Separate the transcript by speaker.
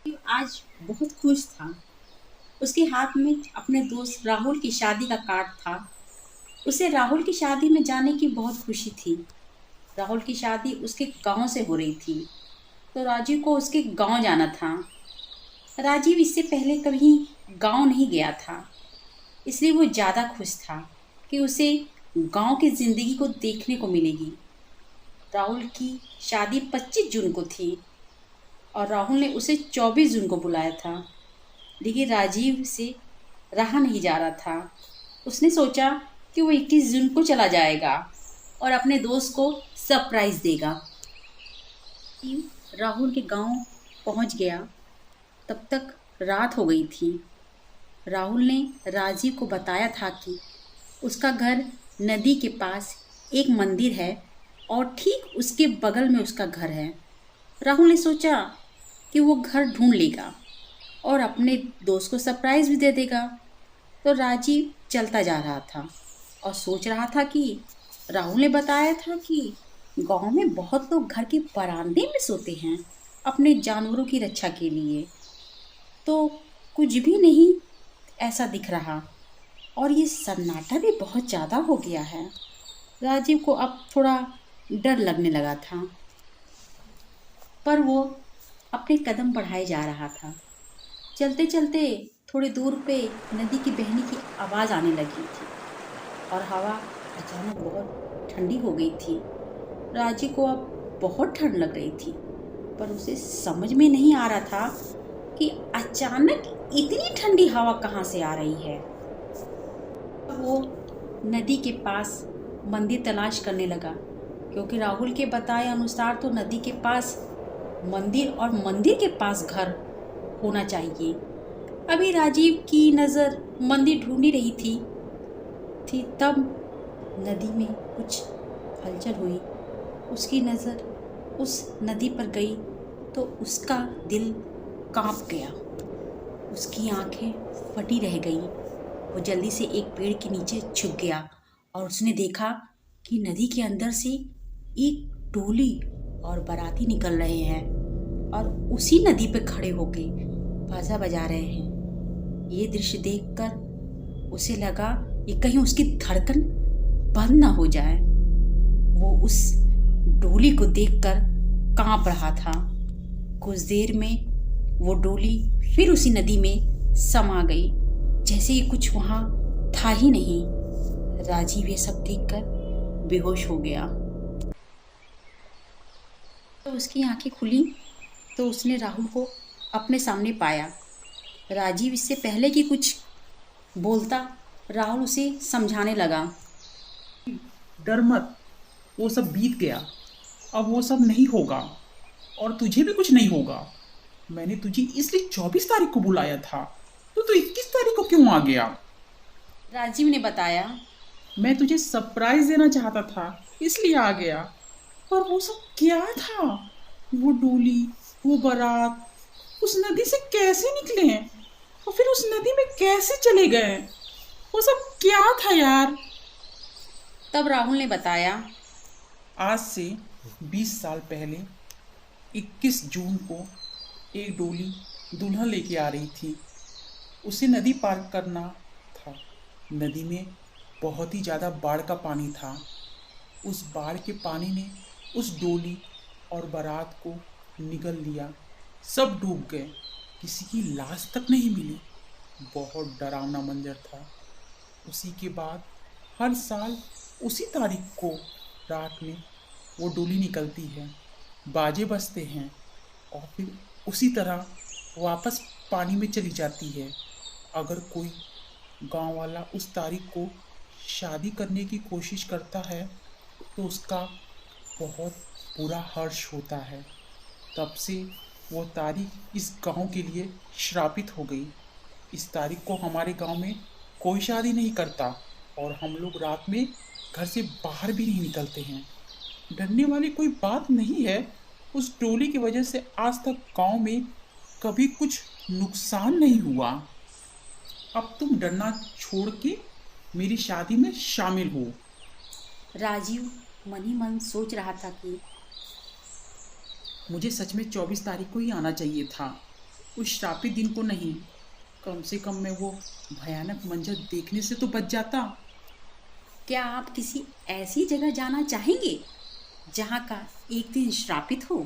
Speaker 1: आज बहुत खुश था। उसके हाथ में अपने दोस्त राहुल की शादी का कार्ड था। उसे राहुल की शादी में जाने की बहुत खुशी थी। राहुल की शादी उसके गांव से हो रही थी, तो राजीव को उसके गांव जाना था। राजीव इससे पहले कभी गांव नहीं गया था, इसलिए वो ज़्यादा खुश था कि उसे गांव की जिंदगी को देखने को मिलेगी। राहुल की शादी 25 जून को थी और राहुल ने उसे 24 जून को बुलाया था। लेकिन राजीव से रहा नहीं जा रहा था। उसने सोचा कि वो 21 जून को चला जाएगा और अपने दोस्त को सरप्राइज देगा। राजीव राहुल के गांव पहुंच गया। तब तक रात हो गई थी। राहुल ने राजीव को बताया था कि उसका घर नदी के पास एक मंदिर है और ठीक उसके बगल में उसका घर है। राहुल ने सोचा कि वो घर ढूंढ लेगा और अपने दोस्त को सरप्राइज भी दे देगा। तो राजीव चलता जा रहा था और सोच रहा था कि राहुल ने बताया था कि गांव में बहुत लोग घर के बरामदे में सोते हैं अपने जानवरों की रक्षा के लिए। तो कुछ भी नहीं ऐसा दिख रहा और ये सन्नाटा भी बहुत ज़्यादा हो गया है। राजीव को अब थोड़ा डर लगने लगा था, पर वो अपने कदम बढ़ाए जा रहा था। चलते चलते थोड़ी दूर पे नदी की बहने की आवाज़ आने लगी थी और हवा अचानक बहुत ठंडी हो गई थी। राजीव को अब बहुत ठंड लग रही थी, पर उसे समझ में नहीं आ रहा था कि अचानक इतनी ठंडी हवा कहाँ से आ रही है। वो नदी के पास मंदिर तलाश करने लगा, क्योंकि राहुल के बताए अनुसार तो नदी के पास मंदिर और मंदिर के पास घर होना चाहिए। अभी राजीव की नज़र मंदिर ढूंढी रही थी तब नदी में कुछ हलचल हुई। उसकी नज़र उस नदी पर गई तो उसका दिल कांप गया। उसकी आंखें फटी रह गईं। वो जल्दी से एक पेड़ के नीचे छुप गया और उसने देखा कि नदी के अंदर से एक टोली और बाराती निकल रहे हैं और उसी नदी पे खड़े होके बाजा बजा रहे हैं। ये दृश्य देखकर उसे लगा कि कहीं उसकी धड़कन बंद ना हो जाए। वो उस डोली को देखकर कांप रहा था। कुछ देर में वो डोली फिर उसी नदी में समा गई, जैसे ही कुछ वहां था ही नहीं। राजीव ये सब देखकर बेहोश हो गया। तो उसकी आंखें खुली तो उसने राहुल को अपने सामने पाया। राजीव इससे पहले कि कुछ बोलता, राहुल उसे समझाने लगा।
Speaker 2: डर मत, वो सब बीत गया। अब वो सब नहीं होगा और तुझे भी कुछ नहीं होगा। मैंने तुझे इसलिए 24 तारीख को बुलाया था, तो 21 तारीख को क्यों आ गया?
Speaker 1: राजीव ने बताया।
Speaker 2: मैं तुझे सरप्राइज देना चाहता था, इसलिए आ गया। पर वो सब क्या था? वो डोली, वो बारात उस नदी से कैसे निकले और फिर उस नदी में कैसे चले गए? वो सब क्या था यार?
Speaker 1: तब राहुल ने बताया।
Speaker 2: आज से 20 साल पहले 21 जून को एक डोली दुल्हन लेके आ रही थी। उसे नदी पार करना था। नदी में बहुत ही ज़्यादा बाढ़ का पानी था। उस बाढ़ के पानी ने उस डोली और बारात को निगल लिया। सब डूब गए, किसी की लाश तक नहीं मिली। बहुत डरावना मंजर था। उसी के बाद हर साल उसी तारीख को रात में वो डोली निकलती है, बाजे बजते हैं और फिर उसी तरह वापस पानी में चली जाती है। अगर कोई गांव वाला उस तारीख को शादी करने की कोशिश करता है तो उसका बहुत बुरा हर्ष होता है। तब से वो तारीख इस गांव के लिए श्रापित हो गई। इस तारीख को हमारे गांव में कोई शादी नहीं करता और हम लोग रात में घर से बाहर भी नहीं निकलते हैं। डरने वाली कोई बात नहीं है। उस डोली की वजह से आज तक गांव में कभी कुछ नुकसान नहीं हुआ। अब तुम डरना छोड़ के मेरी शादी में शामिल हो।
Speaker 1: राजीव मन ही मन सोच रहा था कि
Speaker 2: मुझे सच में 24 तारीख को ही आना चाहिए था। उस श्रापित दिन को नहीं, कम से कम मैं वो भयानक मंजर देखने से तो बच जाता।
Speaker 1: क्या आप किसी ऐसी जगह जाना चाहेंगे जहाँ का एक दिन श्रापित हो?